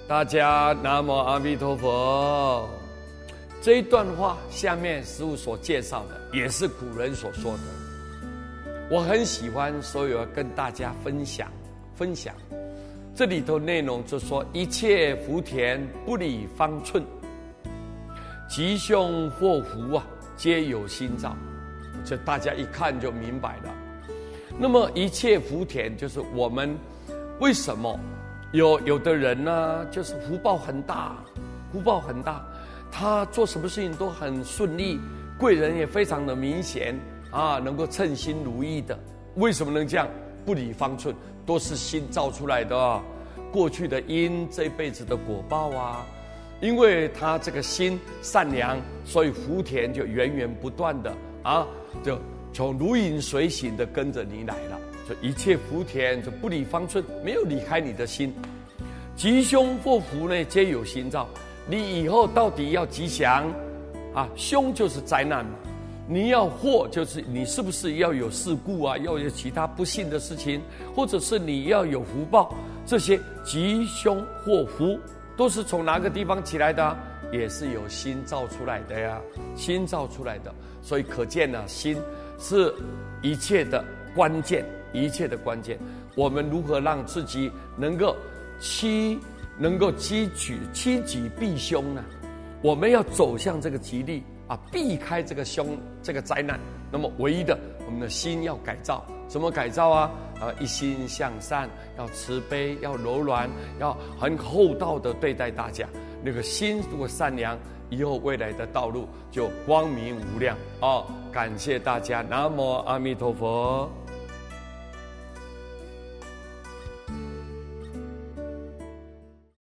大家南无阿弥陀佛。这一段话下面师父所介绍的，也是古人所说的。我很喜欢，所以要跟大家分享。这里头内容就说：一切福田不离方寸，吉凶祸福啊，皆有心造。这大家一看就明白了。那么一切福田，就是我们为什么有的人呢，就是福报很大，他做什么事情都很顺利，贵人也非常的明显啊，能够称心如意的。为什么能这样？不离方寸，都是心造出来的啊。过去的因，这一辈子的果报啊。因为他这个心善良，所以福田就源源不断的啊，就从如影随形的跟着你来了。就一切福田就不离方寸，没有离开你的心。吉凶祸福呢，皆有心造。你以后到底要吉祥啊？凶就是灾难嘛。你要祸就是你是不是要有事故啊，要有其他不幸的事情，或者是你要有福报，这些吉凶祸福都是从哪个地方起来的啊？也是有心造出来的呀，心造出来的。所以可见呢，心是一切的关键，我们如何让自己能够趋吉避凶呢？我们要走向这个吉利啊，避开这个灾难。那么唯一的，我们的心要改造。怎么改造啊？一心向善，要慈悲，要柔软，要很厚道的对待大家。那个心如果善良，以后未来的道路就光明无量哦。感谢大家，南无阿弥陀佛。